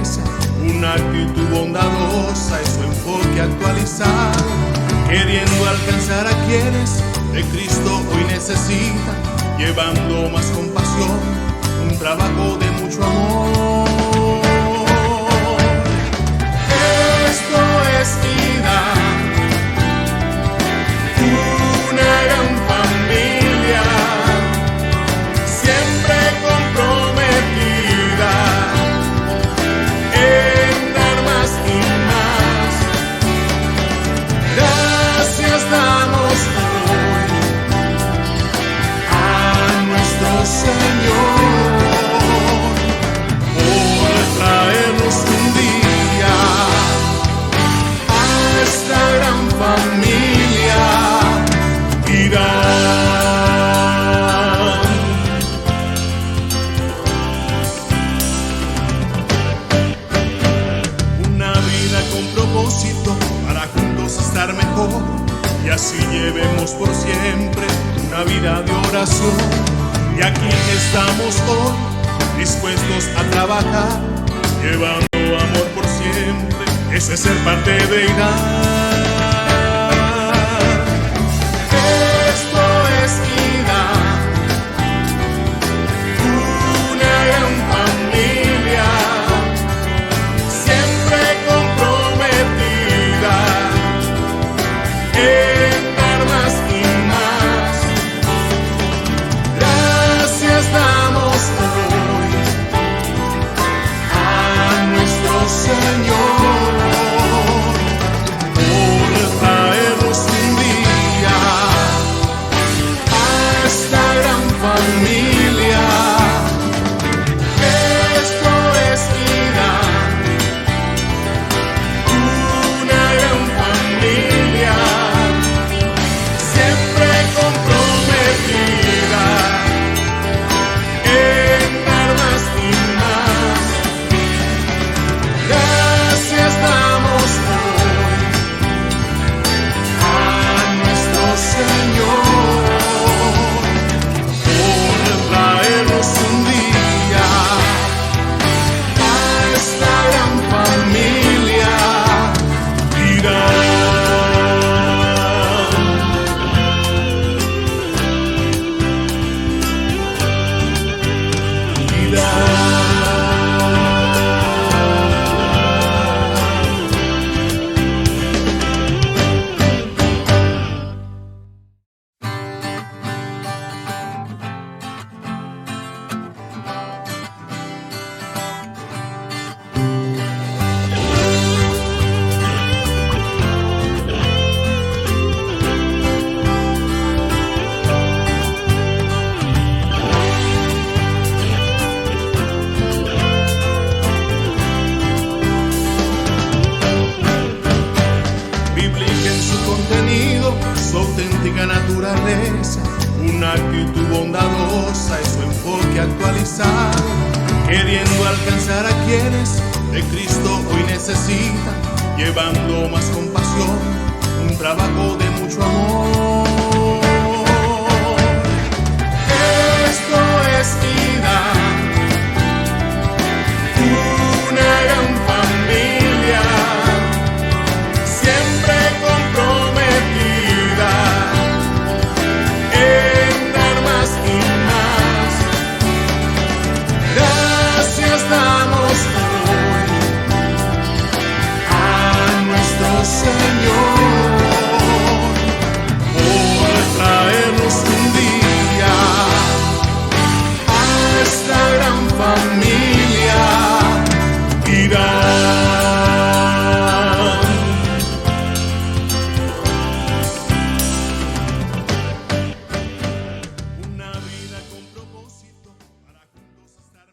naturaleza, una actitud bondadosa y su enfoque actualizado, queriendo alcanzar a quienes de Cristo hoy necesitan, llevando más compasión, un trabajo de mucho amor. Esto es vida, una gran familia, siempre comprometida en dar más y más. Gracias damos hoy a nuestro Señor por traernos un día a esta gran familia. Una vida con propósito para juntos estar mejor, y así llevemos por siempre una vida de oración. Y aquí estamos hoy dispuestos a trabajar, llevando amor por siempre. Eso es ser parte de IDA. Naturaleza, una actitud bondadosa y su enfoque actualizado, queriendo alcanzar a quienes de Cristo hoy necesitan, llevando más compasión, un trabajo de mucho amor. Esto es vida, una gran familia, siempre comprometida en dar más y más. Gracias damos hoy a nuestro Señor por traernos un día a esta gran familia. Una vida con propósito para juntos estar.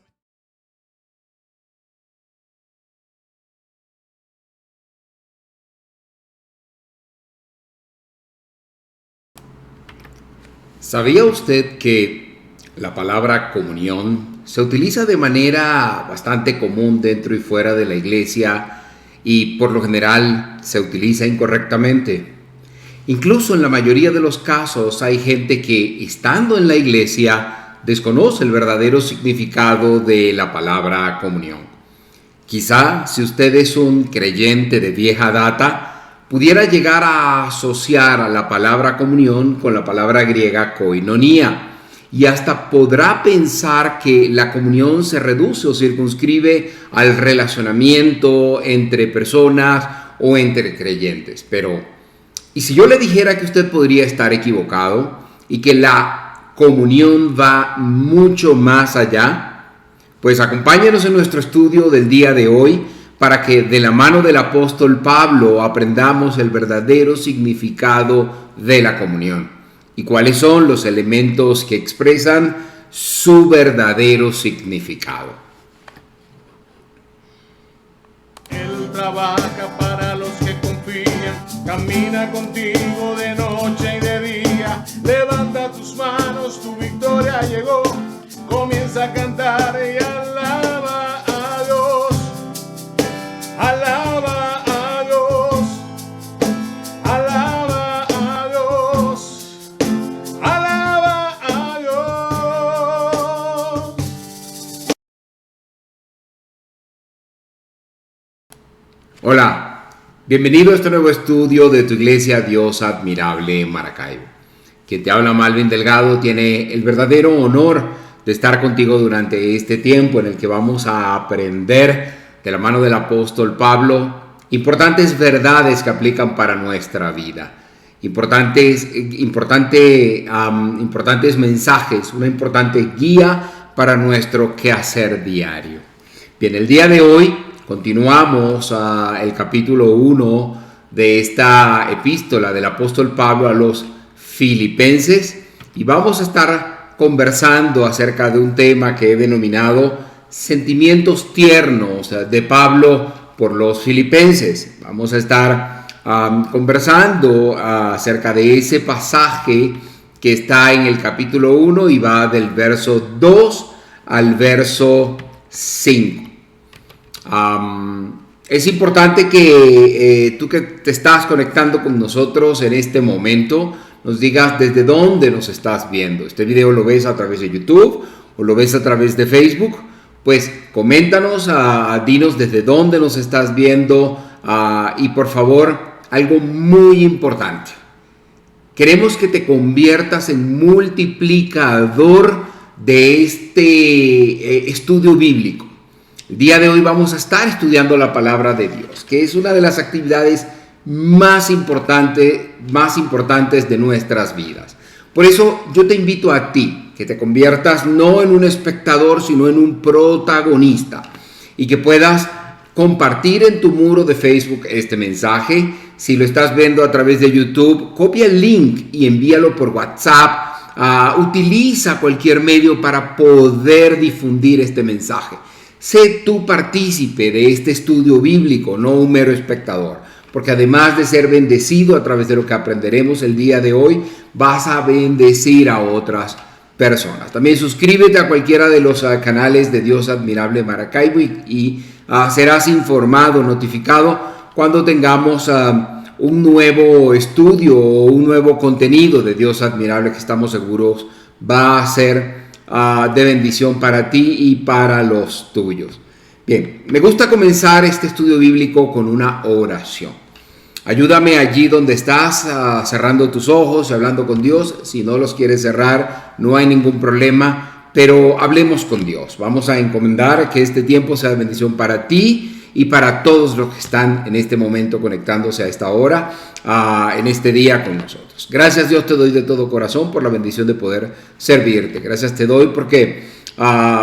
¿Sabía usted que la palabra comunión se utiliza de manera bastante común dentro y fuera de la iglesia y por lo general se utiliza incorrectamente? Incluso en la mayoría de los casos hay gente que, estando en la iglesia, desconoce el verdadero significado de la palabra comunión. Quizá si usted es un creyente de vieja data, pudiera llegar a asociar a la palabra comunión con la palabra griega koinonia, y hasta podrá pensar que la comunión se reduce o circunscribe al relacionamiento entre personas o entre creyentes. Pero, ¿y si yo le dijera que usted podría estar equivocado y que la comunión va mucho más allá? Pues acompáñenos en nuestro estudio del día de hoy para que de la mano del apóstol Pablo aprendamos el verdadero significado de la comunión y cuáles son los elementos que expresan su verdadero significado. Él trabaja para los que confían, camina contigo de noche y de día. Levanta tus manos, tu victoria llegó. Comienza a cantar y alaba a Dios. Alaba a Dios. Alaba a Dios. Alaba a Dios. Hola, bienvenido a este nuevo estudio de tu iglesia Dios Admirable Maracaibo. Quien te habla, Malvin Delgado, tiene el verdadero honor de estar contigo durante este tiempo en el que vamos a aprender de la mano del apóstol Pablo importantes verdades que aplican para nuestra vida, importantes mensajes, una importante guía para nuestro quehacer diario. Bien, el día de hoy continuamos el capítulo 1 de esta epístola del apóstol Pablo a los Filipenses y vamos a estar conversando acerca de un tema que he denominado sentimientos tiernos de Pablo por los filipenses. Vamos a estar conversando acerca de ese pasaje que está en el capítulo 1 y va del verso 2 al verso 5. Es importante que tú que te estás conectando con nosotros en este momento nos digas desde dónde nos estás viendo. Este video lo ves a través de YouTube o lo ves a través de Facebook. Pues coméntanos, dinos desde dónde nos estás viendo y por favor, algo muy importante. Queremos que te conviertas en multiplicador de este estudio bíblico. El día de hoy vamos a estar estudiando la palabra de Dios, que es una de las actividades más importantes de nuestras vidas. Por eso yo te invito a ti que te conviertas no en un espectador, sino en un protagonista y que puedas compartir en tu muro de Facebook este mensaje. Si lo estás viendo a través de YouTube, copia el link y envíalo por WhatsApp. Utiliza cualquier medio para poder difundir este mensaje. Sé tú partícipe de este estudio bíblico, no un mero espectador. Porque además de ser bendecido a través de lo que aprenderemos el día de hoy, vas a bendecir a otras personas. También suscríbete a cualquiera de los canales de Dios Admirable Maracaibo y serás informado, notificado cuando tengamos un nuevo estudio o un nuevo contenido de Dios Admirable que estamos seguros va a ser de bendición para ti y para los tuyos. Bien, me gusta comenzar este estudio bíblico con una oración. Ayúdame allí donde estás, cerrando tus ojos y hablando con Dios. Si no los quieres cerrar, no hay ningún problema, pero hablemos con Dios. Vamos a encomendar que este tiempo sea de bendición para ti y para todos los que están en este momento conectándose a esta hora, en este día con nosotros. Gracias, Dios, te doy de todo corazón por la bendición de poder servirte. Gracias te doy porque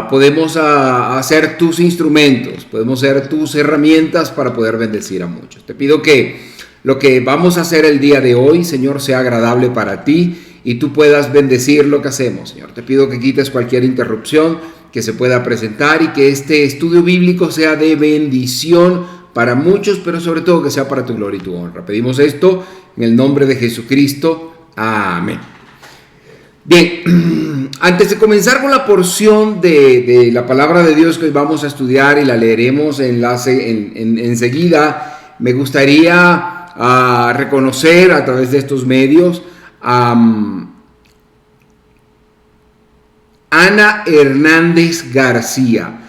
podemos hacer tus instrumentos, podemos ser tus herramientas para poder bendecir a muchos. Te pido que lo que vamos a hacer el día de hoy, Señor, sea agradable para ti y tú puedas bendecir lo que hacemos, Señor. Te pido que quites cualquier interrupción que se pueda presentar y que este estudio bíblico sea de bendición para muchos, pero sobre todo que sea para tu gloria y tu honra. Pedimos esto en el nombre de Jesucristo. Amén. Bien, antes de comenzar con la porción de la palabra de Dios que hoy vamos a estudiar y la leeremos enseguida, me gustaría reconocer a través de estos medios a Ana Hernández García,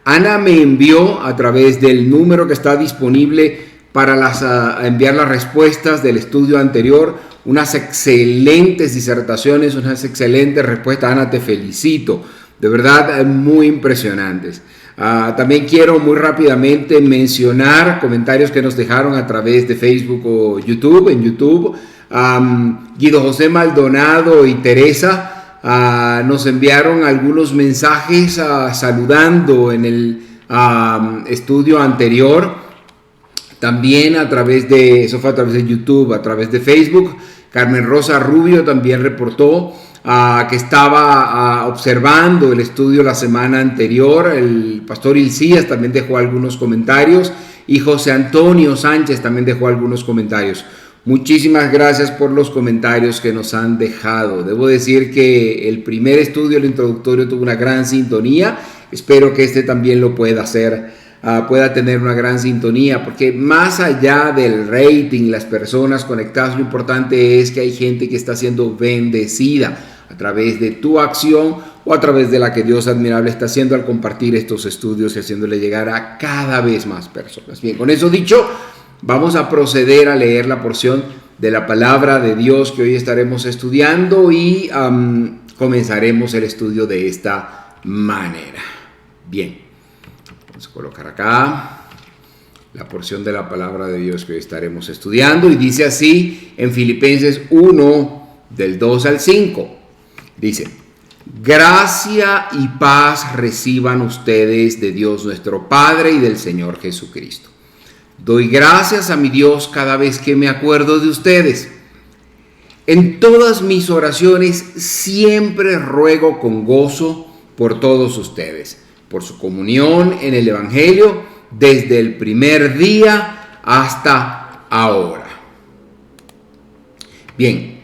Ana me envió a través del número que está disponible para enviar las respuestas del estudio anterior unas excelentes disertaciones, unas excelentes respuestas. Ana, te felicito, de verdad muy impresionantes. También quiero muy rápidamente mencionar comentarios que nos dejaron a través de Facebook o YouTube. En YouTube, Guido José Maldonado y Teresa nos enviaron algunos mensajes saludando en el estudio anterior. También eso fue a través de YouTube, a través de Facebook. Carmen Rosa Rubio también reportó que estaba observando el estudio la semana anterior. El pastor Ilcías también dejó algunos comentarios y José Antonio Sánchez también dejó algunos comentarios. Muchísimas gracias por los comentarios que nos han dejado. Debo decir que el primer estudio, el introductorio, tuvo una gran sintonía. Espero que este también lo pueda hacer, pueda tener una gran sintonía, porque más allá del rating, las personas conectadas, lo importante es que hay gente que está siendo bendecida a través de tu acción o a través de la que Dios admirable está haciendo al compartir estos estudios y haciéndole llegar a cada vez más personas. Bien, con eso dicho, vamos a proceder a leer la porción de la palabra de Dios que hoy estaremos estudiando y comenzaremos el estudio de esta manera. Bien, vamos a colocar acá la porción de la palabra de Dios que hoy estaremos estudiando y dice así en Filipenses 1 del 2 al 5. Dice: gracia y paz reciban ustedes de Dios nuestro Padre y del Señor Jesucristo. Doy gracias a mi Dios cada vez que me acuerdo de ustedes. En todas mis oraciones siempre ruego con gozo por todos ustedes, por su comunión en el Evangelio desde el primer día hasta ahora. Bien,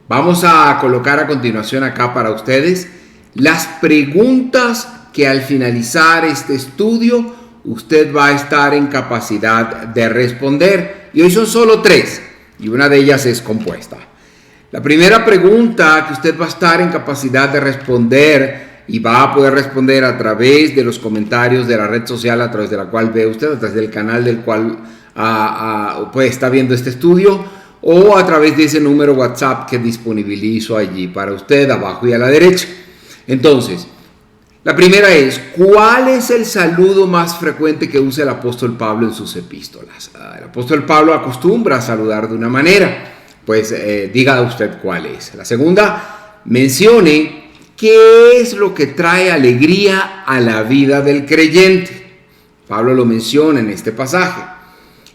vamos a colocar a continuación acá para ustedes las preguntas que al finalizar este estudio usted va a estar en capacidad de responder. Y hoy son solo 3 y una de ellas es compuesta. La primera pregunta que usted va a estar en capacidad de responder y va a poder responder a través de los comentarios de la red social a través de la cual ve usted, a través del canal del cual pues está viendo este estudio, o a través de ese número WhatsApp que disponibilizo allí para usted abajo y a la derecha. Entonces, la primera es: ¿cuál es el saludo más frecuente que usa el apóstol Pablo en sus epístolas? El apóstol Pablo acostumbra a saludar de una manera. Pues diga usted cuál es. La segunda, mencione qué es lo que trae alegría a la vida del creyente. Pablo lo menciona en este pasaje.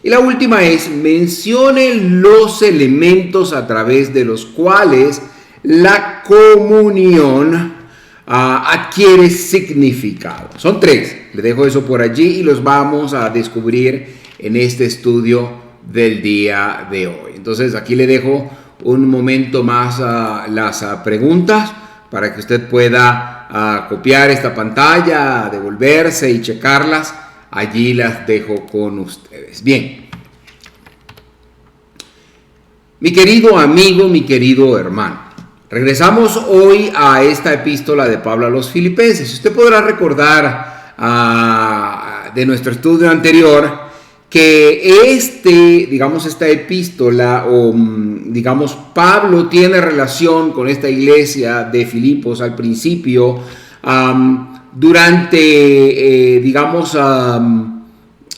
Y la última es: mencione los elementos a través de los cuales la comunión adquiere significado. Son 3, le dejo eso por allí y los vamos a descubrir en este estudio del día de hoy. Entonces aquí le dejo un momento más las preguntas para que usted pueda copiar esta pantalla, devolverse y checarlas. Allí las dejo con ustedes. Bien, mi querido amigo, mi querido hermano, regresamos hoy a esta epístola de Pablo a los Filipenses. Usted podrá recordar de nuestro estudio anterior que esta epístola Pablo tiene relación con esta iglesia de Filipos al principio, durante,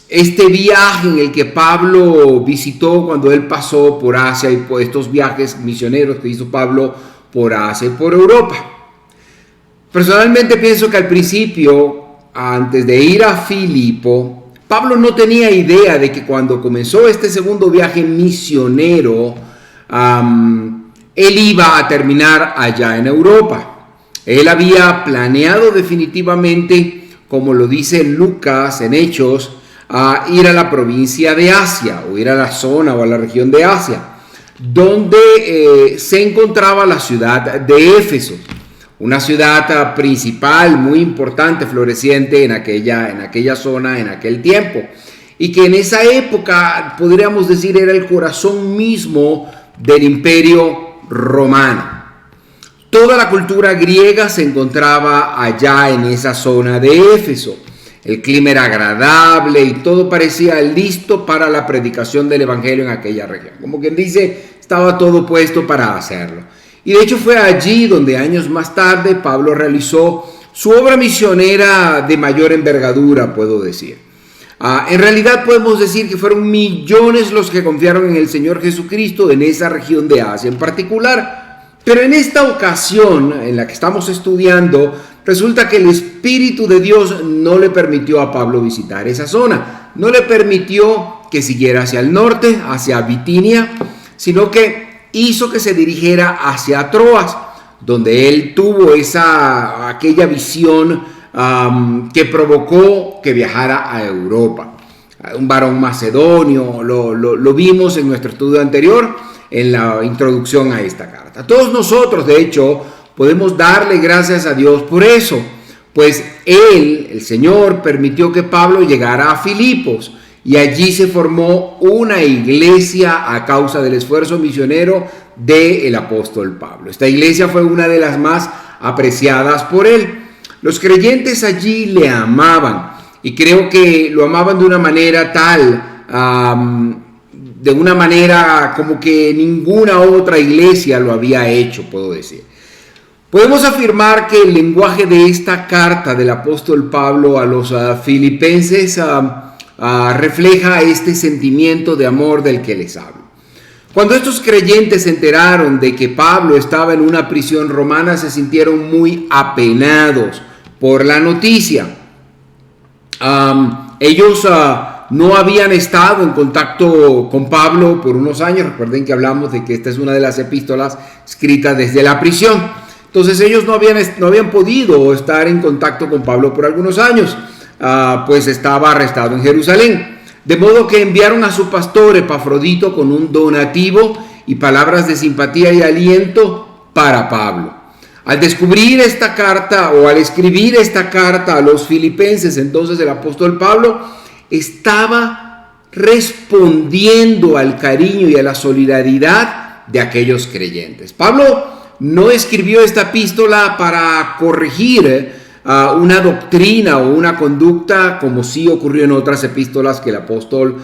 este viaje en el que Pablo visitó cuando él pasó por Asia y por estos viajes misioneros que hizo Pablo por Asia y por Europa. Personalmente pienso que al principio, antes de ir a Filipo, Pablo no tenía idea de que cuando comenzó este segundo viaje misionero, él iba a terminar allá en Europa. Él había planeado definitivamente, como lo dice Lucas en Hechos, ir a la provincia de Asia, o ir a la zona o a la región de Asia, donde se encontraba la ciudad de Éfeso, una ciudad principal muy importante, floreciente en aquella zona, en aquel tiempo, y que en esa época podríamos decir era el corazón mismo del imperio romano. toda la cultura griega se encontraba allá en esa zona de Éfeso. El clima era agradable y todo parecía listo para la predicación del evangelio en aquella región. Como quien dice, estaba todo puesto para hacerlo. Y de hecho fue allí donde años más tarde Pablo realizó su obra misionera de mayor envergadura, puedo decir. En realidad podemos decir que fueron millones los que confiaron en el Señor Jesucristo en esa región de Asia en particular. Pero en esta ocasión en la que estamos estudiando, resulta que el Espíritu de Dios no le permitió a Pablo visitar esa zona. No le permitió que siguiera hacia el norte, hacia Bitinia, sino que hizo que se dirigiera hacia Troas, donde él tuvo aquella visión que provocó que viajara a Europa. Un varón macedonio, lo vimos en nuestro estudio anterior, en la introducción a esta carta. Todos nosotros, de hecho, podemos darle gracias a Dios por eso, pues el Señor, permitió que Pablo llegara a Filipos y allí se formó una iglesia a causa del esfuerzo misionero del apóstol Pablo. Esta iglesia fue una de las más apreciadas por él. Los creyentes allí le amaban y creo que lo amaban de una manera tal, de una manera como que ninguna otra iglesia lo había hecho, puedo decir. Podemos afirmar que el lenguaje de esta carta del apóstol Pablo a los filipenses refleja este sentimiento de amor del que les hablo. Cuando estos creyentes se enteraron de que Pablo estaba en una prisión romana, se sintieron muy apenados por la noticia. Ellos no habían estado en contacto con Pablo por unos años. Recuerden que hablamos de que esta es una de las epístolas escritas desde la prisión. Entonces ellos no habían podido estar en contacto con Pablo por algunos años, pues estaba arrestado en Jerusalén. De modo que enviaron a su pastor Epafrodito con un donativo y palabras de simpatía y aliento para Pablo. Al descubrir esta carta o al escribir esta carta a los filipenses, entonces el apóstol Pablo estaba respondiendo al cariño y a la solidaridad de aquellos creyentes. Pablo no escribió esta epístola para corregir una doctrina o una conducta como sí ocurrió en otras epístolas que el apóstol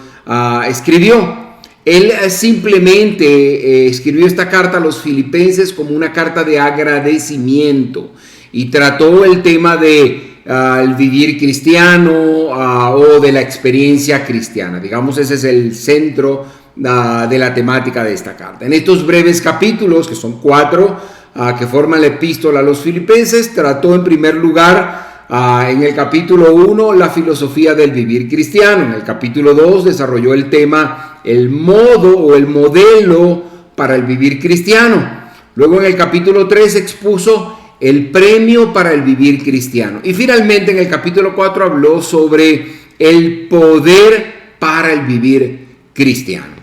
escribió. Él simplemente escribió esta carta a los filipenses como una carta de agradecimiento y trató el tema de el vivir cristiano o de la experiencia cristiana. Digamos, ese es el centro de la temática de esta carta. En estos breves capítulos, que son 4, que forman la epístola a los filipenses, trató en primer lugar en el capítulo 1 la filosofía del vivir cristiano. En el capítulo 2 desarrolló el tema, el modo o el modelo para el vivir cristiano. Luego en el capítulo 3 expuso el premio para el vivir cristiano. Y finalmente en el capítulo 4 habló sobre el poder para el vivir cristiano.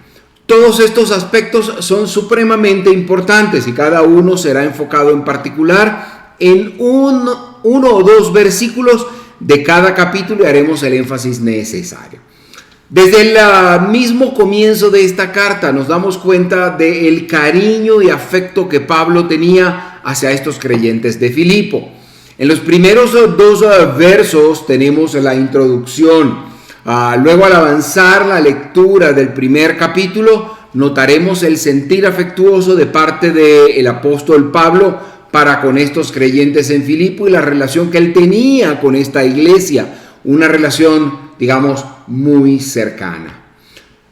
Todos estos aspectos son supremamente importantes y cada uno será enfocado en particular en uno o dos versículos de cada capítulo y haremos el énfasis necesario. Desde el mismo comienzo de esta carta nos damos cuenta del cariño y afecto que Pablo tenía hacia estos creyentes de Filipo. En los primeros 2 versos tenemos la introducción. Luego, al avanzar la lectura del primer capítulo, notaremos el sentir afectuoso de parte del apóstol Pablo para con estos creyentes en Filipo y la relación que él tenía con esta iglesia, una relación, digamos, muy cercana.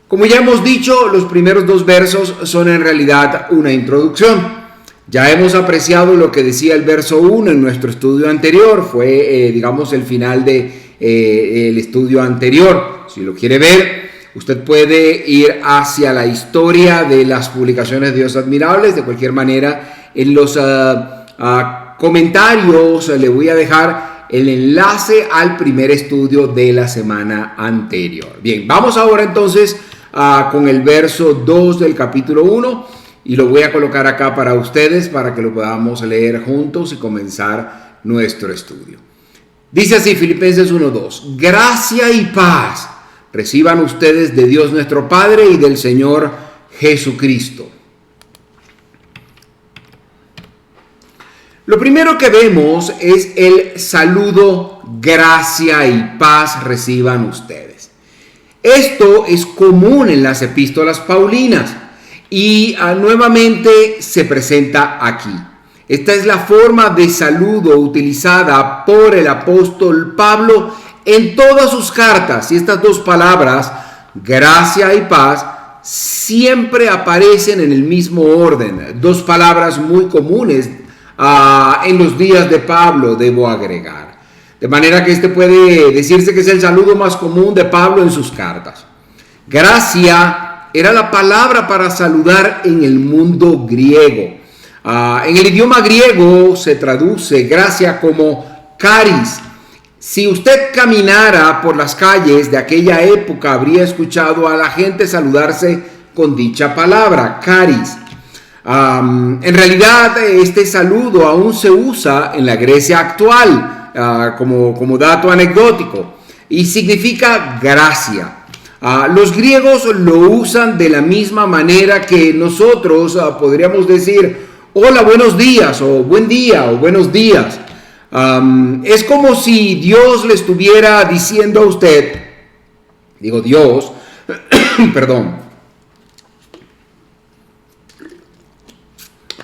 Como ya hemos dicho, los primeros 2 versos son en realidad una introducción. Ya hemos apreciado lo que decía el verso 1 en nuestro estudio anterior, fue, digamos, el final el estudio anterior. Si lo quiere ver, usted puede ir hacia la historia de las publicaciones de Dios Admirables. De cualquier manera, en los comentarios le voy a dejar el enlace al primer estudio de la semana anterior. Bien, vamos ahora entonces con el verso 2 del capítulo 1 y lo voy a colocar acá para ustedes para que lo podamos leer juntos y comenzar nuestro estudio. Dice así Filipenses 1:2: gracia y paz reciban ustedes de Dios nuestro Padre y del Señor Jesucristo. Lo primero que vemos es el saludo: gracia y paz reciban ustedes. Esto es común en las epístolas paulinas y nuevamente se presenta aquí. Esta es la forma de saludo utilizada por el apóstol Pablo en todas sus cartas, y estas dos palabras, gracia y paz, siempre aparecen en el mismo orden. Dos palabras muy comunes en los días de Pablo, debo agregar. De manera que este puede decirse que es el saludo más común de Pablo en sus cartas. Gracia era la palabra para saludar en el mundo griego. En el idioma griego se traduce gracia como charis. Si usted caminara por las calles de aquella época, habría escuchado a la gente saludarse con dicha palabra, charis. En realidad, este saludo aún se usa en la Grecia actual, como dato anecdótico, y significa gracia. Los griegos lo usan de la misma manera que nosotros podríamos decir hola, buenos días, o buen día, o buenos días. Es como si Dios le estuviera diciendo a usted, digo Dios, perdón,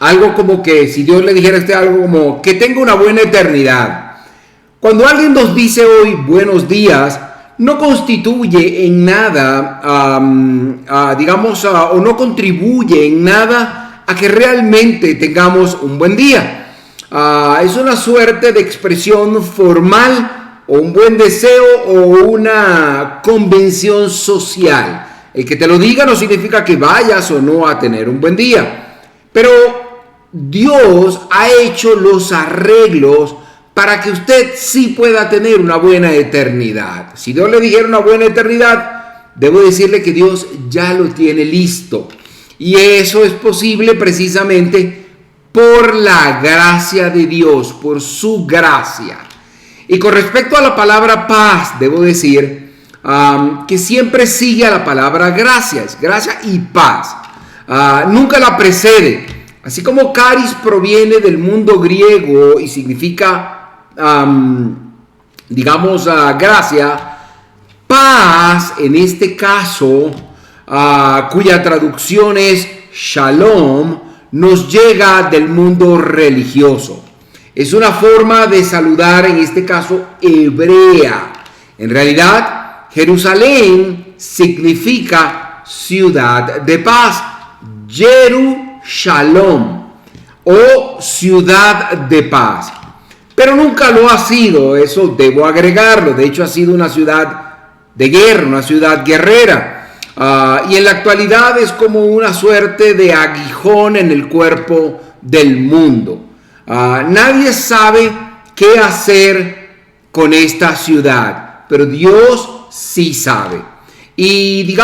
algo como que si Dios le dijera a usted algo como que tenga una buena eternidad. Cuando alguien nos dice hoy buenos días, no constituye en nada, o no contribuye en nada a que realmente tengamos un buen día. Es una suerte de expresión formal, o un buen deseo, o una convención social. El que te lo diga no significa que vayas o no a tener un buen día. Pero Dios ha hecho los arreglos para que usted sí pueda tener una buena eternidad. Si Dios le dijera una buena eternidad, debo decirle que Dios ya lo tiene listo. Y eso es posible precisamente por la gracia de Dios, por su gracia. Y con respecto a la palabra paz, debo decir que siempre sigue a la palabra gracia, es gracia y paz. Nunca la precede. Así como charis proviene del mundo griego y significa, gracia, paz en este caso, cuya traducción es shalom, nos llega del mundo religioso. Es una forma de saludar, en este caso hebrea. En realidad, Jerusalén significa ciudad de paz, Jerusalem, o ciudad de paz. Pero nunca lo ha sido, eso debo agregarlo. De hecho, ha sido una ciudad de guerra, una ciudad guerrera. Y en la actualidad es como una suerte de aguijón en el cuerpo del mundo. Nadie sabe qué hacer con esta ciudad, pero Dios sí sabe. Y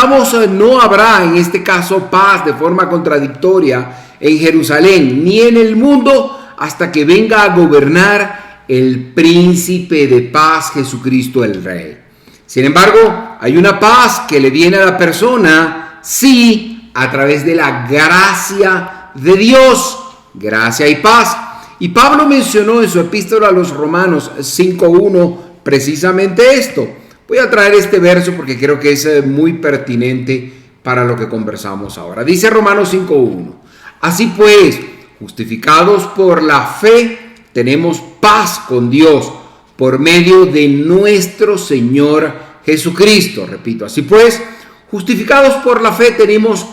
no habrá en este caso paz de forma contradictoria en Jerusalén ni en el mundo hasta que venga a gobernar el príncipe de paz, Jesucristo el Rey. Sin embargo, hay una paz que le viene a la persona, sí, a través de la gracia de Dios, gracia y paz. Y Pablo mencionó en su epístola a los Romanos 5:1 precisamente esto. Voy a traer este verso porque creo que es muy pertinente para lo que conversamos ahora. Dice Romanos 5:1: así pues, justificados por la fe, tenemos paz con Dios por medio de nuestro Señor Jesucristo. Repito, así pues, justificados por la fe, tenemos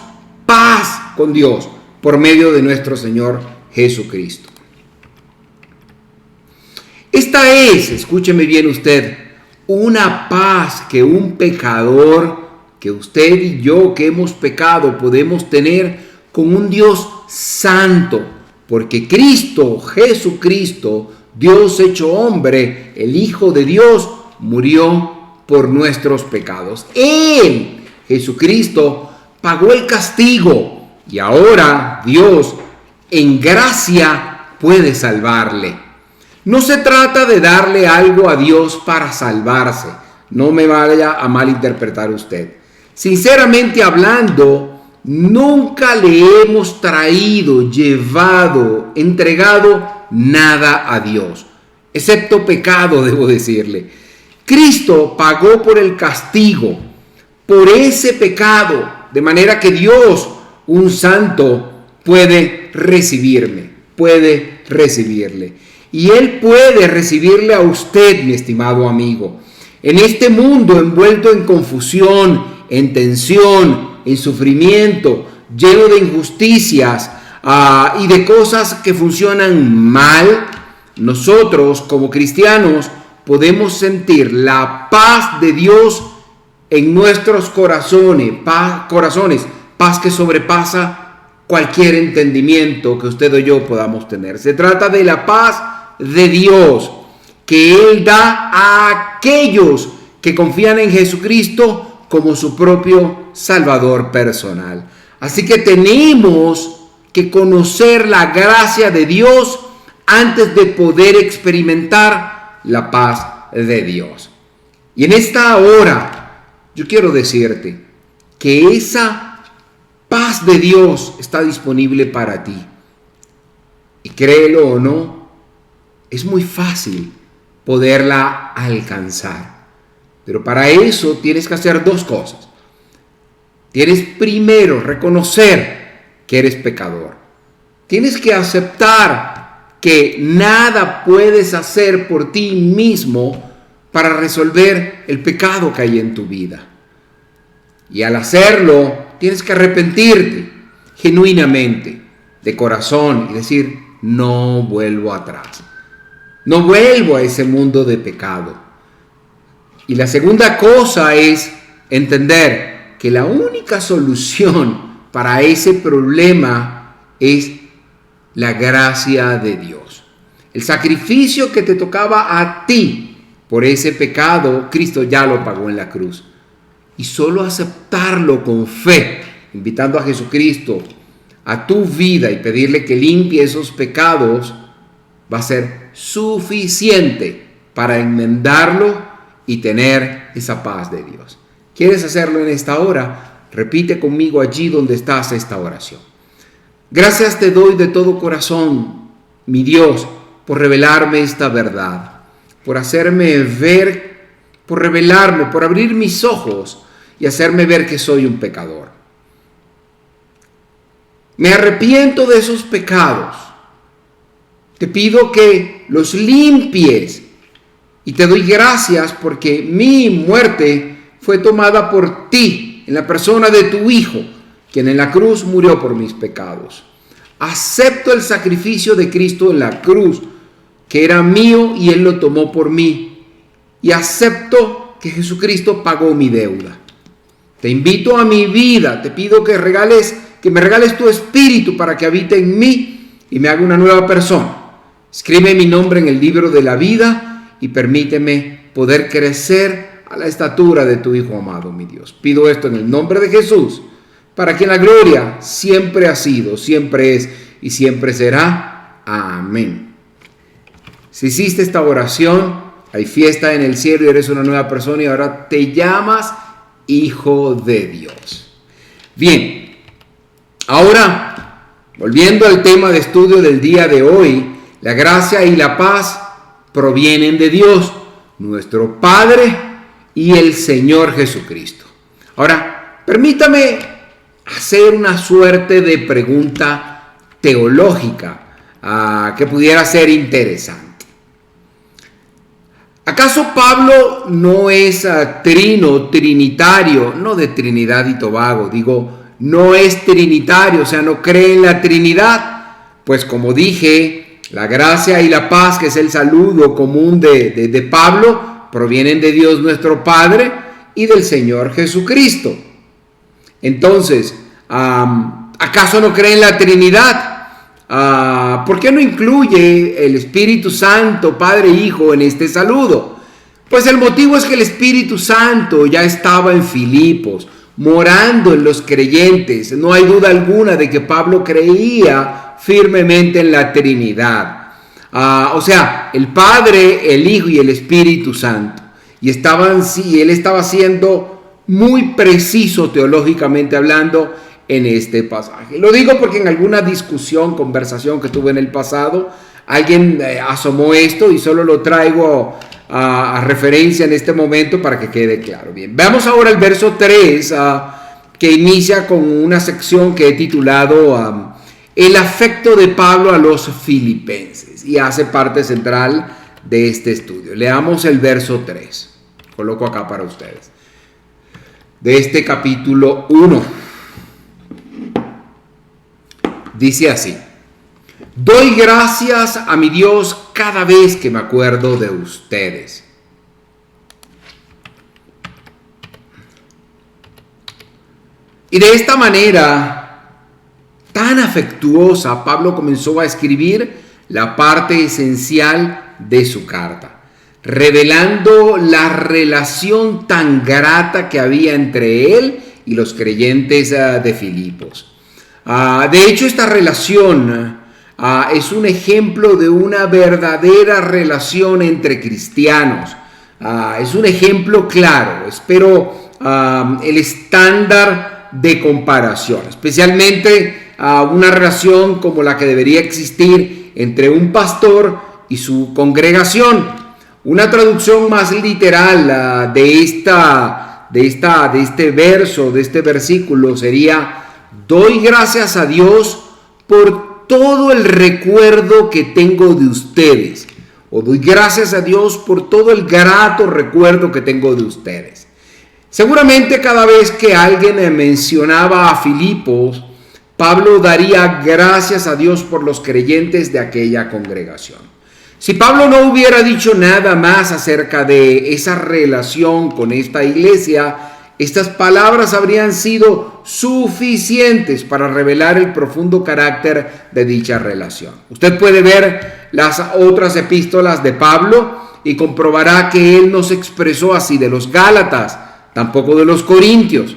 paz con Dios por medio de nuestro Señor Jesucristo. Esta es, escúcheme bien usted, una paz que un pecador, que usted y yo que hemos pecado, podemos tener con un Dios santo, porque Cristo, Jesucristo, Dios hecho hombre, el Hijo de Dios, murió por nuestros pecados. Él, Jesucristo, pagó el castigo y ahora Dios, en gracia, puede salvarle. No se trata de darle algo a Dios para salvarse. No me vaya a malinterpretar usted. Sinceramente hablando, nunca le hemos traído, llevado, entregado nada a Dios, excepto pecado, debo decirle. Cristo pagó por el castigo, por ese pecado, de manera que Dios, un santo, puede recibirme, puede recibirle. Y Él puede recibirle a usted, mi estimado amigo. En este mundo envuelto en confusión, en tensión, en sufrimiento, lleno de injusticias y de cosas que funcionan mal, nosotros como cristianos podemos sentir la paz de Dios en nuestros corazones, paz que sobrepasa cualquier entendimiento que usted o yo podamos tener. Se trata de la paz de Dios que Él da a aquellos que confían en Jesucristo como su propio Salvador personal. Así que tenemos que conocer la gracia de Dios antes de poder experimentar la paz de Dios. Y en esta hora yo quiero decirte que esa paz de Dios está disponible para ti. Y créelo o no, es muy fácil poderla alcanzar. Pero para eso tienes que hacer dos cosas. Tienes primero reconocer que eres pecador. Tienes que aceptar que nada puedes hacer por ti mismo para resolver el pecado que hay en tu vida. Y al hacerlo, tienes que arrepentirte genuinamente, de corazón, y decir, no vuelvo atrás. No vuelvo a ese mundo de pecado. Y la segunda cosa es entender que la única solución para ese problema es la gracia de Dios. El sacrificio que te tocaba a ti por ese pecado, Cristo ya lo pagó en la cruz. Y solo aceptarlo con fe, invitando a Jesucristo a tu vida y pedirle que limpie esos pecados, va a ser suficiente para enmendarlo y tener esa paz de Dios. ¿Quieres hacerlo en esta hora? Repite conmigo allí donde estás esta oración. Gracias te doy de todo corazón, mi Dios, por revelarme esta verdad, por hacerme ver, por revelarme, por abrir mis ojos y hacerme ver que soy un pecador. Me arrepiento de esos pecados. Te pido que los limpies y te doy gracias porque mi muerte fue tomada por ti en la persona de tu Hijo, quien en la cruz murió por mis pecados. Acepto el sacrificio de Cristo en la cruz, que era mío y Él lo tomó por mí. Y acepto que Jesucristo pagó mi deuda. Te invito a mi vida, te pido que me regales tu espíritu para que habite en mí y me haga una nueva persona. Escribe mi nombre en el libro de la vida y permíteme poder crecer a la estatura de tu Hijo amado, mi Dios. Pido esto en el nombre de Jesús, para quien la gloria siempre ha sido, siempre es y siempre será. Amén. Si hiciste esta oración, hay fiesta en el cielo y eres una nueva persona y ahora te llamas Hijo de Dios. Bien, ahora, volviendo al tema de estudio del día de hoy, la gracia y la paz provienen de Dios, nuestro Padre y el Señor Jesucristo. Ahora, permítame hacer una suerte de pregunta teológica que pudiera ser interesante. ¿Acaso Pablo no es trinitario? No de Trinidad y Tobago, digo, no es trinitario, o sea, no cree en la Trinidad. Pues como dije, la gracia y la paz, que es el saludo común de Pablo, provienen de Dios nuestro Padre y del Señor Jesucristo. Entonces, ¿acaso no cree en la Trinidad? ¿Por qué no incluye el Espíritu Santo, Padre e Hijo, en este saludo? Pues el motivo es que el Espíritu Santo ya estaba en Filipos, morando en los creyentes. No hay duda alguna de que Pablo creía firmemente en la Trinidad. O sea, el Padre, el Hijo y el Espíritu Santo. Y él estaba siendo muy preciso teológicamente hablando en este pasaje. Lo digo porque en alguna conversación que tuve en el pasado, alguien asomó esto y solo lo traigo a referencia en este momento para que quede claro. Bien, veamos ahora el verso 3, que inicia con una sección que he titulado El afecto de Pablo a los filipenses, y hace parte central de este estudio. Leamos el verso 3. Coloco acá para ustedes. De este capítulo 1. Dice así: doy gracias a mi Dios cada vez que me acuerdo de ustedes. Y de esta manera tan afectuosa, Pablo comenzó a escribir la parte esencial de su carta, revelando la relación tan grata que había entre él y los creyentes de Filipos. De hecho, esta relación es un ejemplo de una verdadera relación entre cristianos. Es un ejemplo claro, espero el estándar de comparación, especialmente una relación como la que debería existir entre un pastor y su congregación. Una traducción más literal de este verso, de este versículo sería: doy gracias a Dios por todo el recuerdo que tengo de ustedes, o doy gracias a Dios por todo el grato recuerdo que tengo de ustedes. Seguramente cada vez que alguien mencionaba a Filipos, Pablo daría gracias a Dios por los creyentes de aquella congregación. Si Pablo no hubiera dicho nada más acerca de esa relación con esta iglesia, estas palabras habrían sido suficientes para revelar el profundo carácter de dicha relación. Usted puede ver las otras epístolas de Pablo y comprobará que él no se expresó así de los Gálatas, tampoco de los Corintios.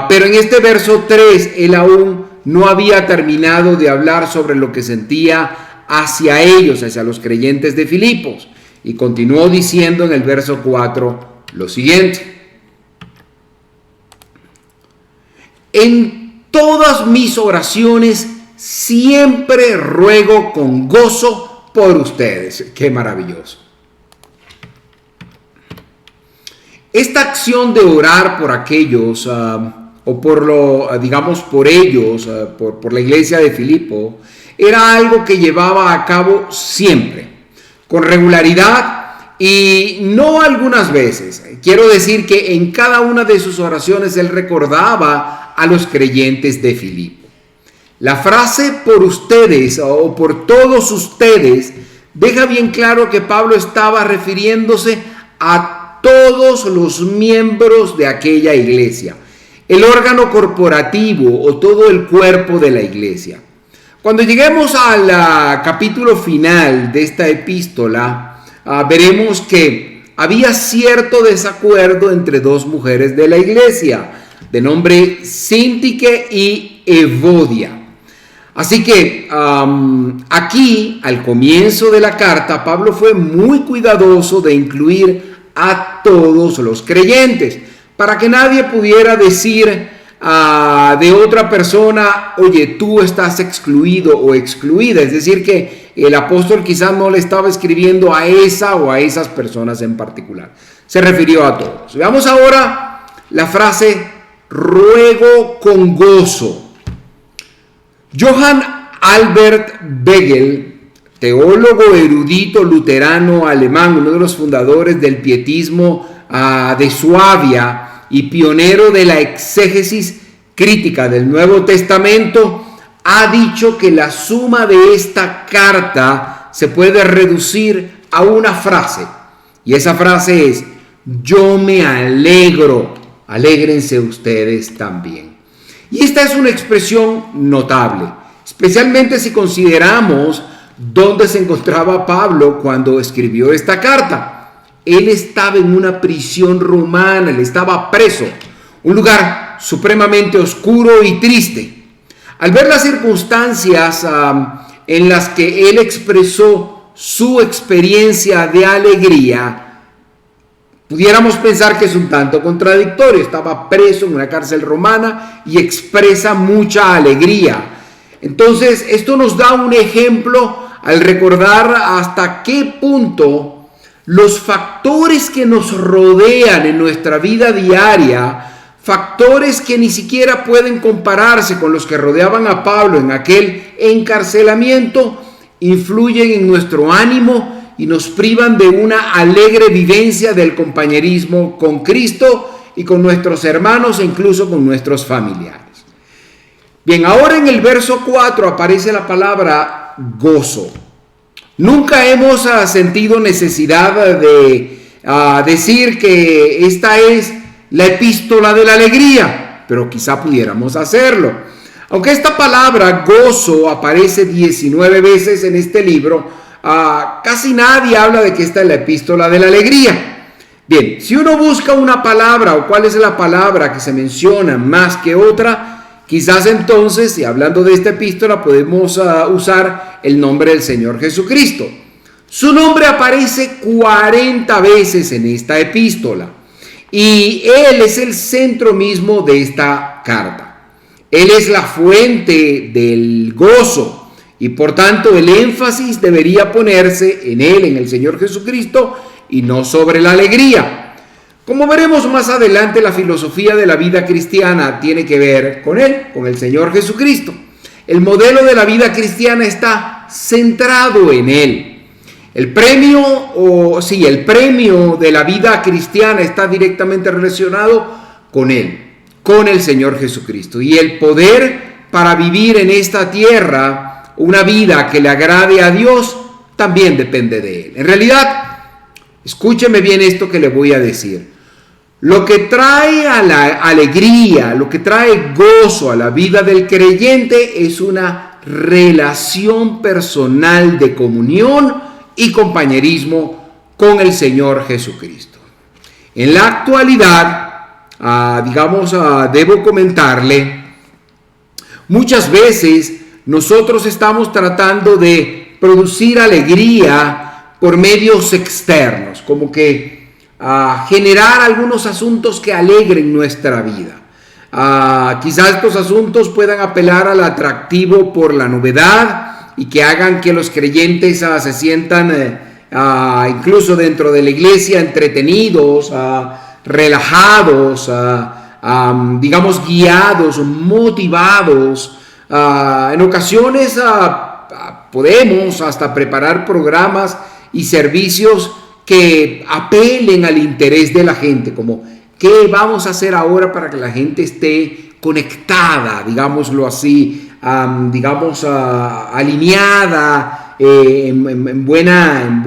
Pero en este verso 3, él aún no había terminado de hablar sobre lo que sentía hacia ellos, hacia los creyentes de Filipos. Y continuó diciendo en el verso 4 lo siguiente: en todas mis oraciones siempre ruego con gozo por ustedes. ¡Qué maravilloso! Esta acción de orar por aquellos, o por ellos, por la iglesia de Filipo, era algo que llevaba a cabo siempre, con regularidad y no algunas veces. Quiero decir que en cada una de sus oraciones él recordaba a los creyentes de Filipo. La frase por ustedes o por todos ustedes deja bien claro que Pablo estaba refiriéndose a todos los miembros de aquella iglesia, el órgano corporativo o todo el cuerpo de la iglesia. Cuando lleguemos al capítulo final de esta epístola, veremos que había cierto desacuerdo entre dos mujeres de la iglesia, de nombre Síntique y Evodia. Así que aquí, al comienzo de la carta, Pablo fue muy cuidadoso de incluir a todos los creyentes, para que nadie pudiera decir de otra persona: oye, tú estás excluido o excluida. Es decir, que el apóstol quizás no le estaba escribiendo a esa o a esas personas en particular. Se refirió a todos. Veamos ahora la frase ruego con gozo. Johann Albert Begel, teólogo erudito luterano alemán, uno de los fundadores del pietismo de Suabia y pionero de la exégesis crítica del Nuevo Testamento, ha dicho que la suma de esta carta se puede reducir a una frase, y esa frase es: yo me alegro, alégrense ustedes también. Y esta es una expresión notable, especialmente si consideramos dónde se encontraba Pablo cuando escribió esta carta. Él estaba en una prisión romana, él estaba preso, un lugar supremamente oscuro y triste. Al ver las circunstancias en las que él expresó su experiencia de alegría, pudiéramos pensar que es un tanto contradictorio. Estaba preso en una cárcel romana y expresa mucha alegría. Entonces, esto nos da un ejemplo al recordar hasta qué punto los factores que nos rodean en nuestra vida diaria, factores que ni siquiera pueden compararse con los que rodeaban a Pablo en aquel encarcelamiento, influyen en nuestro ánimo y nos privan de una alegre vivencia del compañerismo con Cristo y con nuestros hermanos e incluso con nuestros familiares. Bien, ahora en el verso 4 aparece la palabra gozo. Nunca hemos sentido necesidad de decir que esta es la epístola de la alegría, pero quizá pudiéramos hacerlo. Aunque esta palabra gozo aparece 19 veces en este libro, casi nadie habla de que esta es la epístola de la alegría. Bien, si uno busca una palabra o cuál es la palabra que se menciona más que otra, quizás entonces, y hablando de esta epístola, podemos usar el nombre del Señor Jesucristo. Su nombre aparece 40 veces en esta epístola y Él es el centro mismo de esta carta. Él es la fuente del gozo y por tanto el énfasis debería ponerse en Él, en el Señor Jesucristo, y no sobre la alegría. Como veremos más adelante, la filosofía de la vida cristiana tiene que ver con Él, con el Señor Jesucristo. El modelo de la vida cristiana está centrado en Él. El premio de la vida cristiana está directamente relacionado con Él, con el Señor Jesucristo. Y el poder para vivir en esta tierra una vida que le agrade a Dios también depende de Él. En realidad, escúcheme bien esto que le voy a decir. Lo que trae a la alegría, lo que trae gozo a la vida del creyente es una relación personal de comunión y compañerismo con el Señor Jesucristo. En la actualidad, debo comentarle, muchas veces nosotros estamos tratando de producir alegría por medios externos, como que generar algunos asuntos que alegren nuestra vida. Quizás estos asuntos puedan apelar al atractivo por la novedad y que hagan que los creyentes se sientan incluso dentro de la iglesia entretenidos, relajados, guiados, motivados. En ocasiones podemos hasta preparar programas y servicios que apelen al interés de la gente, como ¿qué vamos a hacer ahora para que la gente esté conectada, digámoslo así, alineada, en buena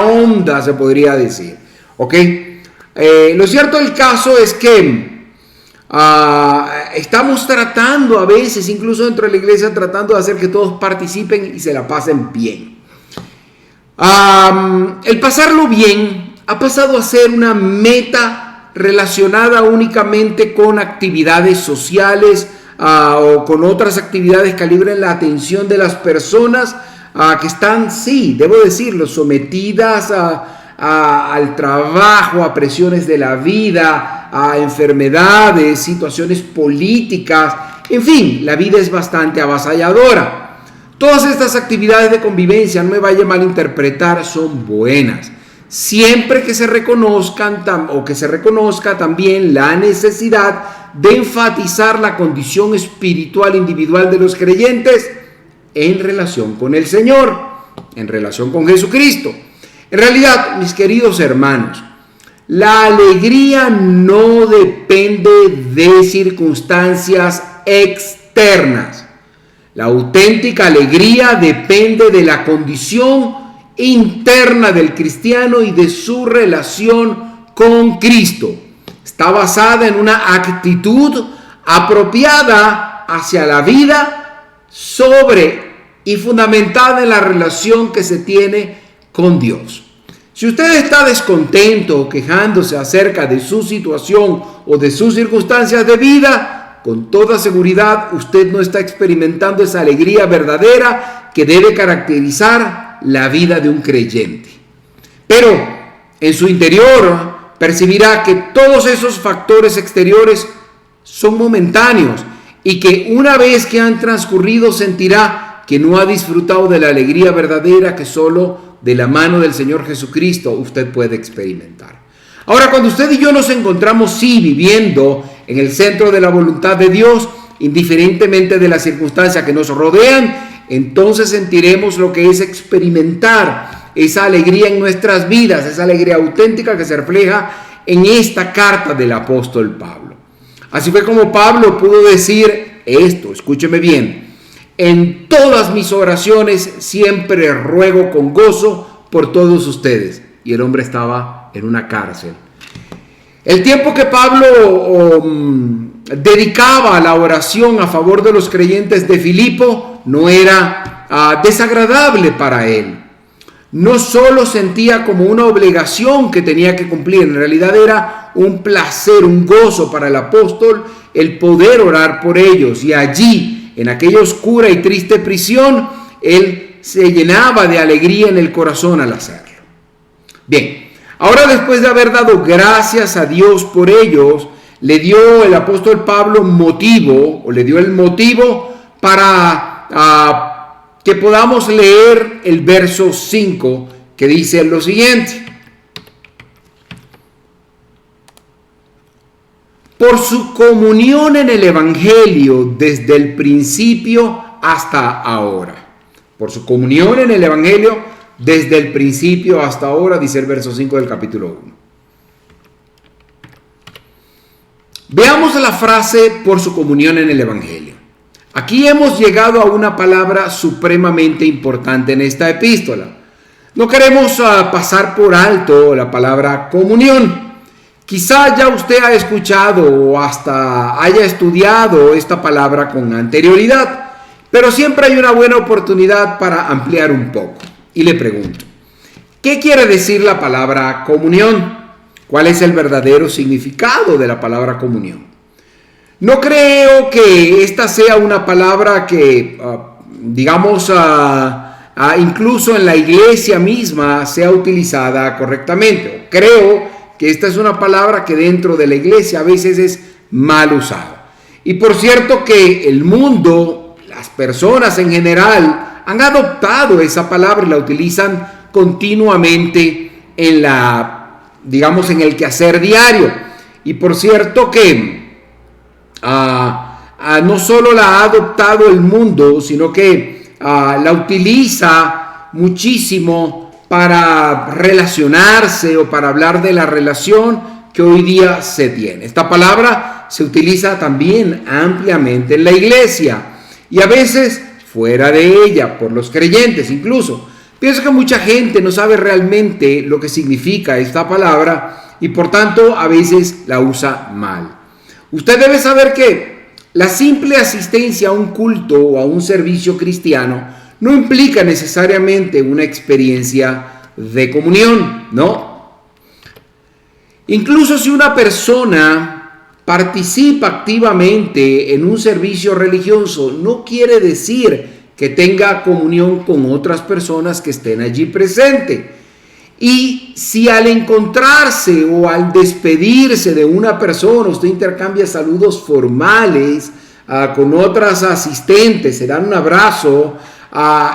onda, se podría decir? ¿Ok? Lo cierto del caso es que estamos tratando a veces, incluso dentro de la iglesia, tratando de hacer que todos participen y se la pasen bien. El pasarlo bien ha pasado a ser una meta relacionada únicamente con actividades sociales o con otras actividades que libren la atención de las personas que están, sí, debo decirlo, sometidas al trabajo, a presiones de la vida, a enfermedades, situaciones políticas. En fin, la vida es bastante avasalladora. Todas estas actividades de convivencia, no me vaya a malinterpretar, son buenas, siempre que se reconozca también la necesidad de enfatizar la condición espiritual individual de los creyentes en relación con el Señor, en relación con Jesucristo. En realidad, mis queridos hermanos, la alegría no depende de circunstancias externas. La auténtica alegría depende de la condición interna del cristiano y de su relación con Cristo. Está basada en una actitud apropiada hacia la vida y fundamentada en la relación que se tiene con Dios. Si usted está descontento o quejándose acerca de su situación o de sus circunstancias de vida, con toda seguridad usted no está experimentando esa alegría verdadera que debe caracterizar la vida de un creyente. Pero en su interior percibirá que todos esos factores exteriores son momentáneos y que una vez que han transcurrido sentirá que no ha disfrutado de la alegría verdadera que solo de la mano del Señor Jesucristo usted puede experimentar. Ahora, cuando usted y yo nos encontramos, sí, viviendo en el centro de la voluntad de Dios, indiferentemente de las circunstancias que nos rodean, entonces sentiremos lo que es experimentar esa alegría en nuestras vidas, esa alegría auténtica que se refleja en esta carta del apóstol Pablo. Así fue como Pablo pudo decir esto, escúcheme bien: en todas mis oraciones siempre ruego con gozo por todos ustedes. Y el hombre estaba en una cárcel. El tiempo que Pablo dedicaba a la oración a favor de los creyentes de Filipo no era desagradable para él. No solo sentía como una obligación que tenía que cumplir, en realidad era un placer, un gozo para el apóstol el poder orar por ellos. Y allí, en aquella oscura y triste prisión, él se llenaba de alegría en el corazón al hacerlo. Bien, ahora después de haber dado gracias a Dios por ellos, le dio el apóstol Pablo le dio el motivo para que podamos leer el verso 5, que dice lo siguiente: por su comunión en el Evangelio desde el principio hasta ahora. Por su comunión en el Evangelio desde el principio hasta ahora, dice el verso 5 del capítulo 1. Veamos la frase por su comunión en el Evangelio. Aquí hemos llegado a una palabra supremamente importante en esta epístola. No queremos pasar por alto la palabra comunión. Quizá ya usted ha escuchado o hasta haya estudiado esta palabra con anterioridad, pero siempre hay una buena oportunidad para ampliar un poco. Y le pregunto, ¿qué quiere decir la palabra comunión? ¿Cuál es el verdadero significado de la palabra comunión? No creo que esta sea una palabra que, incluso en la iglesia misma sea utilizada correctamente. Creo que esta es una palabra que dentro de la iglesia a veces es mal usada. Y por cierto que el mundo, las personas en general, han adoptado esa palabra y la utilizan continuamente en el quehacer diario. Y por cierto que no solo la ha adoptado el mundo, sino que la utiliza muchísimo para relacionarse o para hablar de la relación que hoy día se tiene. Esta palabra se utiliza también ampliamente en la iglesia y a veces fuera de ella, por los creyentes incluso. Pienso que mucha gente no sabe realmente lo que significa esta palabra y por tanto a veces la usa mal. Usted debe saber que la simple asistencia a un culto o a un servicio cristiano no implica necesariamente una experiencia de comunión, ¿no? Incluso si una persona participa activamente en un servicio religioso, no quiere decir que tenga comunión con otras personas que estén allí presentes. Y si al encontrarse o al despedirse de una persona, usted intercambia saludos formales con otras asistentes, se dan un abrazo,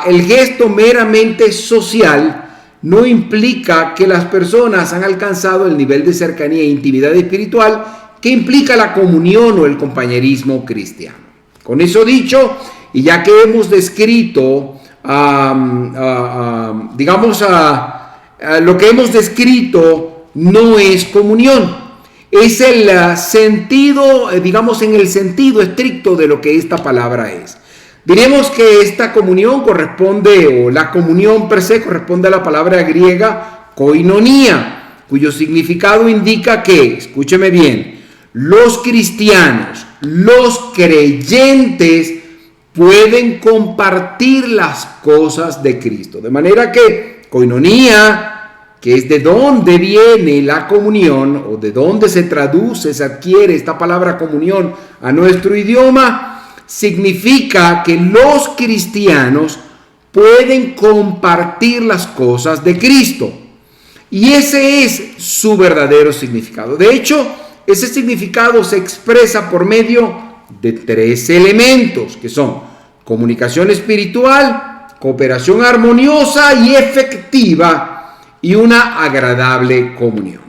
el gesto meramente social no implica que las personas han alcanzado el nivel de cercanía e intimidad espiritual que implica la comunión o el compañerismo cristiano. Con eso dicho, y ya que hemos descrito, lo que hemos descrito no es comunión, es el sentido, en el sentido estricto de lo que esta palabra es. Diremos que esta comunión corresponde, o la comunión per se corresponde a la palabra griega koinonia, cuyo significado indica que, escúcheme bien, los cristianos, los creyentes pueden compartir las cosas de Cristo. De manera que koinonia, que es de dónde viene la comunión o de dónde se traduce, se adquiere esta palabra comunión a nuestro idioma, significa que los cristianos pueden compartir las cosas de Cristo. Y ese es su verdadero significado. De hecho, ese significado se expresa por medio de 3 elementos, que son comunicación espiritual, cooperación armoniosa y efectiva y una agradable comunión.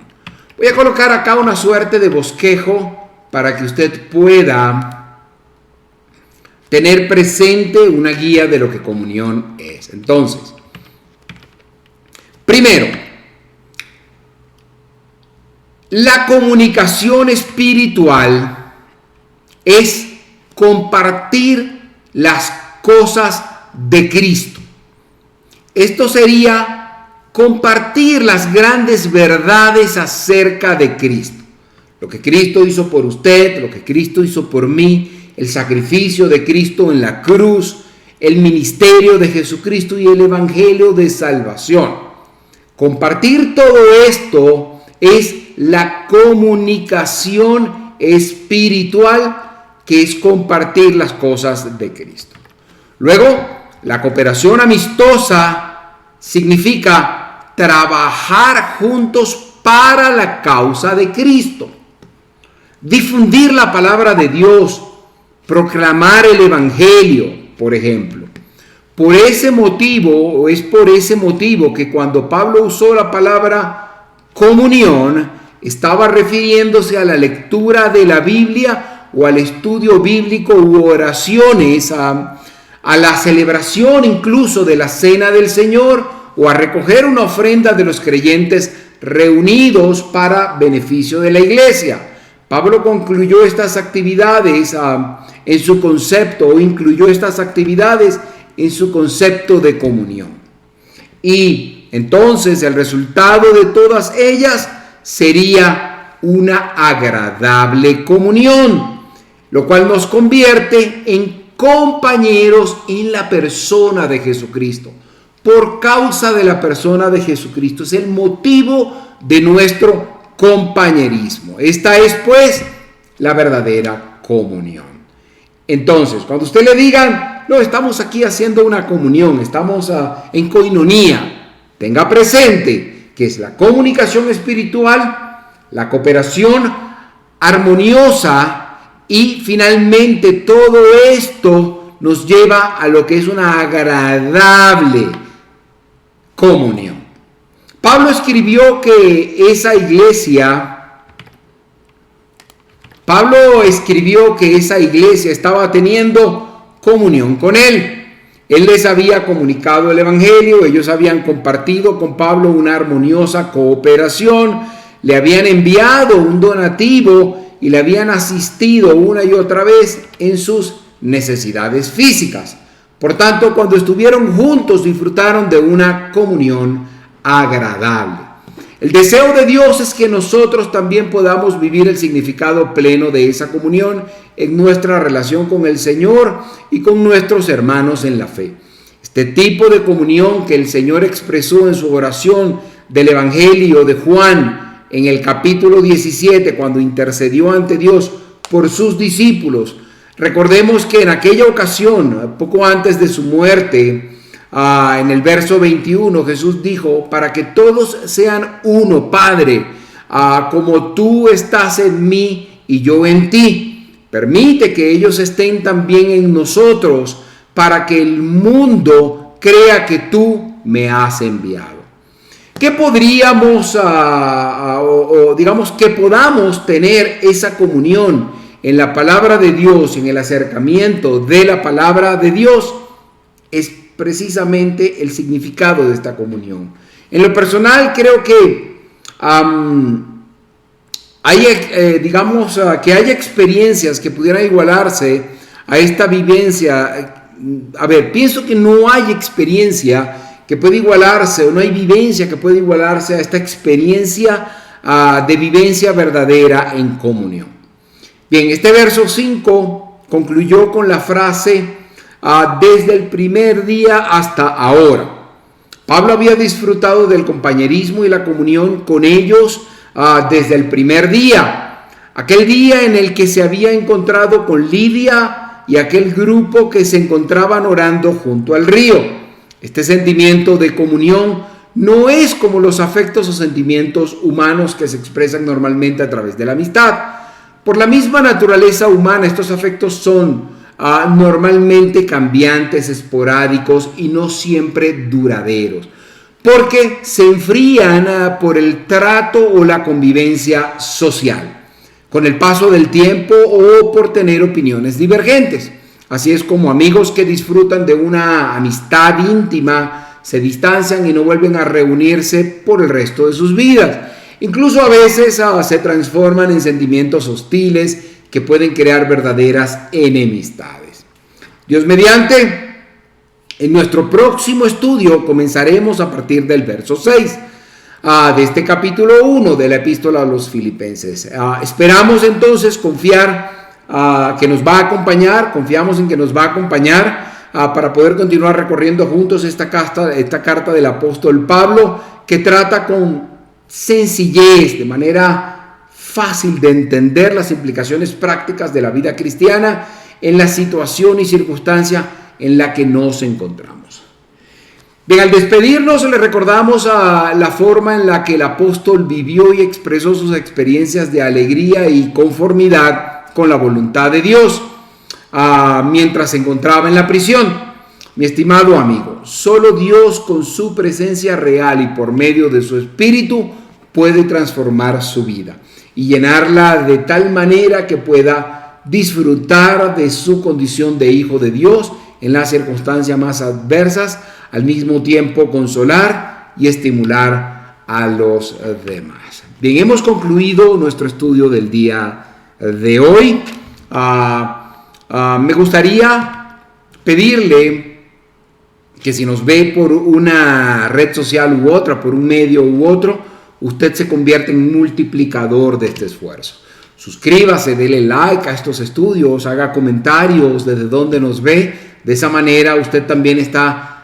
Voy a colocar acá una suerte de bosquejo para que usted pueda tener presente una guía de lo que comunión es. Entonces, primero, la comunicación espiritual es compartir las cosas de Cristo. Esto sería compartir las grandes verdades acerca de Cristo. Lo que Cristo hizo por usted, lo que Cristo hizo por mí, el sacrificio de Cristo en la cruz, el ministerio de Jesucristo y el evangelio de salvación. Compartir todo esto es la comunicación espiritual, que es compartir las cosas de Cristo. Luego, la cooperación amistosa significa trabajar juntos para la causa de Cristo, difundir la palabra de Dios, proclamar el evangelio, por ejemplo. Por ese motivo, o es por ese motivo que cuando Pablo usó la palabra comunión, estaba refiriéndose a la lectura de la Biblia o al estudio bíblico u oraciones, a la celebración incluso de la Cena del Señor, o a recoger una ofrenda de los creyentes reunidos para beneficio de la iglesia. Pablo concluyó estas actividades en su concepto, o incluyó estas actividades en su concepto de comunión. Y entonces el resultado de todas ellas sería una agradable comunión, lo cual nos convierte en compañeros en la persona de Jesucristo. Por causa de la persona de Jesucristo es el motivo de nuestro compañerismo. Esta es pues la verdadera comunión. Entonces, cuando usted le digan, no, estamos aquí haciendo una comunión, estamos en coinonía, tenga presente que es la comunicación espiritual, la cooperación armoniosa y finalmente todo esto nos lleva a lo que es una agradable comunión. Pablo escribió que esa iglesia estaba teniendo comunión con él. Él les había comunicado el evangelio, ellos habían compartido con Pablo una armoniosa cooperación, le habían enviado un donativo y le habían asistido una y otra vez en sus necesidades físicas. Por tanto, cuando estuvieron juntos, disfrutaron de una comunión agradable. El deseo de Dios es que nosotros también podamos vivir el significado pleno de esa comunión en nuestra relación con el Señor y con nuestros hermanos en la fe. Este tipo de comunión que el Señor expresó en su oración del Evangelio de Juan en el capítulo 17, cuando intercedió ante Dios por sus discípulos. Recordemos que en aquella ocasión, poco antes de su muerte, en el verso 21, Jesús dijo, para que todos sean uno, Padre, como tú estás en mí y yo en ti. Permite que ellos estén también en nosotros, para que el mundo crea que tú me has enviado. ¿Qué podríamos, digamos que podamos tener esa comunión en la palabra de Dios, en el acercamiento de la palabra de Dios? Es precisamente el significado de esta comunión. En lo personal, creo que que haya experiencias que pudieran igualarse a esta vivencia. Pienso que no hay experiencia que pueda igualarse, o no hay vivencia que pueda igualarse a esta experiencia de vivencia verdadera en comunión. Bien, este verso 5 concluyó con la frase desde el primer día hasta ahora. Pablo había disfrutado del compañerismo y la comunión con ellos desde el primer día, aquel día en el que se había encontrado con Lidia y aquel grupo que se encontraban orando junto al río. Este sentimiento de comunión no es como los afectos o sentimientos humanos que se expresan normalmente a través de la amistad. Por la misma naturaleza humana, estos afectos son normalmente cambiantes, esporádicos y no siempre duraderos, porque se enfrían por el trato o la convivencia social, con el paso del tiempo o por tener opiniones divergentes. Así es como amigos que disfrutan de una amistad íntima se distancian y no vuelven a reunirse por el resto de sus vidas. Incluso a veces se transforman en sentimientos hostiles que pueden crear verdaderas enemistades. Dios mediante, en nuestro próximo estudio comenzaremos a partir del verso 6 de este capítulo 1 de la epístola a los Filipenses. Esperamos entonces confiamos en que nos va a acompañar para poder continuar recorriendo juntos esta carta del apóstol Pablo, que trata con sencillez, de manera fácil de entender las implicaciones prácticas de la vida cristiana en la situación y circunstancia en la que nos encontramos. Bien, al despedirnos le recordamos la forma en la que el apóstol vivió y expresó sus experiencias de alegría y conformidad con la voluntad de Dios mientras se encontraba en la prisión. Mi estimado amigo, solo Dios con su presencia real y por medio de su Espíritu puede transformar su vida y llenarla de tal manera que pueda disfrutar de su condición de hijo de Dios en las circunstancias más adversas, al mismo tiempo consolar y estimular a los demás. Bien, hemos concluido nuestro estudio del día de hoy. Me gustaría pedirle que si nos ve por una red social u otra, por un medio u otro, usted se convierte en un multiplicador de este esfuerzo. Suscríbase, dele like a estos estudios, haga comentarios desde donde nos ve. De esa manera usted también está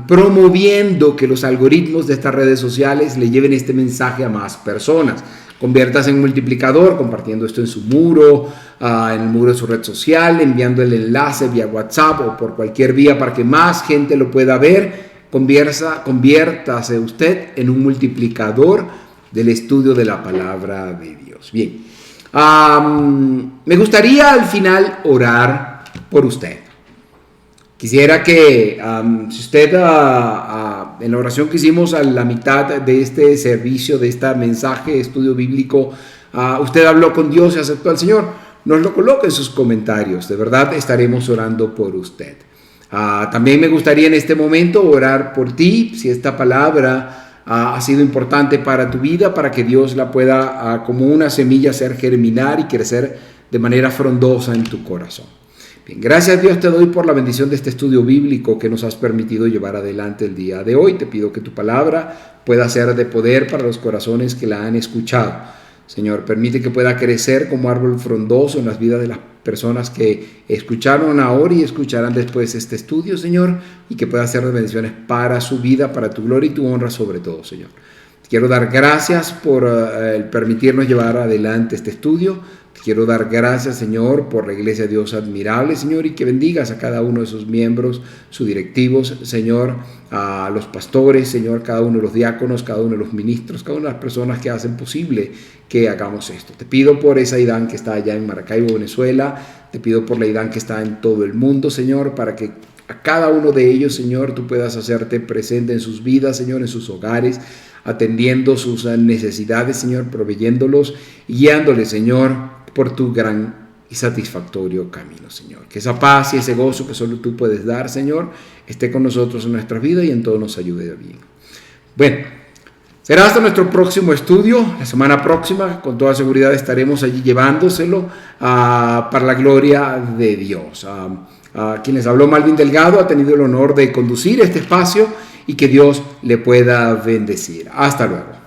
promoviendo que los algoritmos de estas redes sociales le lleven este mensaje a más personas. Conviértase en multiplicador compartiendo esto en su muro, en el muro de su red social, enviando el enlace vía WhatsApp o por cualquier vía para que más gente lo pueda ver. Conviértase usted en un multiplicador del estudio de la palabra de Dios. Bien, me gustaría al final orar por usted. Quisiera que si usted en la oración que hicimos a la mitad de este servicio, de este mensaje, estudio bíblico, usted habló con Dios y aceptó al Señor, nos lo coloque en sus comentarios. De verdad estaremos orando por usted. También me gustaría en este momento orar por ti, si esta palabra ha sido importante para tu vida, para que Dios la pueda como una semilla hacer germinar y crecer de manera frondosa en tu corazón. Bien, gracias Dios te doy por la bendición de este estudio bíblico que nos has permitido llevar adelante el día de hoy. Te pido que tu palabra pueda ser de poder para los corazones que la han escuchado. Señor, permite que pueda crecer como árbol frondoso en las vidas de las personas que escucharon ahora y escucharán después este estudio, Señor, y que pueda ser de bendiciones para su vida, para tu gloria y tu honra sobre todo, Señor. Te quiero dar gracias por permitirnos llevar adelante este estudio. Te quiero dar gracias, Señor, por la Iglesia de Dios admirable, Señor, y que bendigas a cada uno de sus miembros, sus directivos, Señor, a los pastores, Señor, cada uno de los diáconos, cada uno de los ministros, cada una de las personas que hacen posible que hagamos esto. Te pido por esa IDAN que está allá en Maracaibo, Venezuela. Te pido por la IDAN que está en todo el mundo, Señor, para que a cada uno de ellos, Señor, tú puedas hacerte presente en sus vidas, Señor, en sus hogares, atendiendo sus necesidades, Señor, proveyéndolos y guiándoles, Señor, por tu gran y satisfactorio camino, Señor. Que esa paz y ese gozo que solo tú puedes dar, Señor, esté con nosotros en nuestra vida y en todo nos ayude bien. Bueno, será hasta nuestro próximo estudio. La semana próxima, con toda seguridad, estaremos allí llevándoselo para la gloria de Dios. Quien les habló, Malvin Delgado, ha tenido el honor de conducir este espacio y que Dios le pueda bendecir. Hasta luego.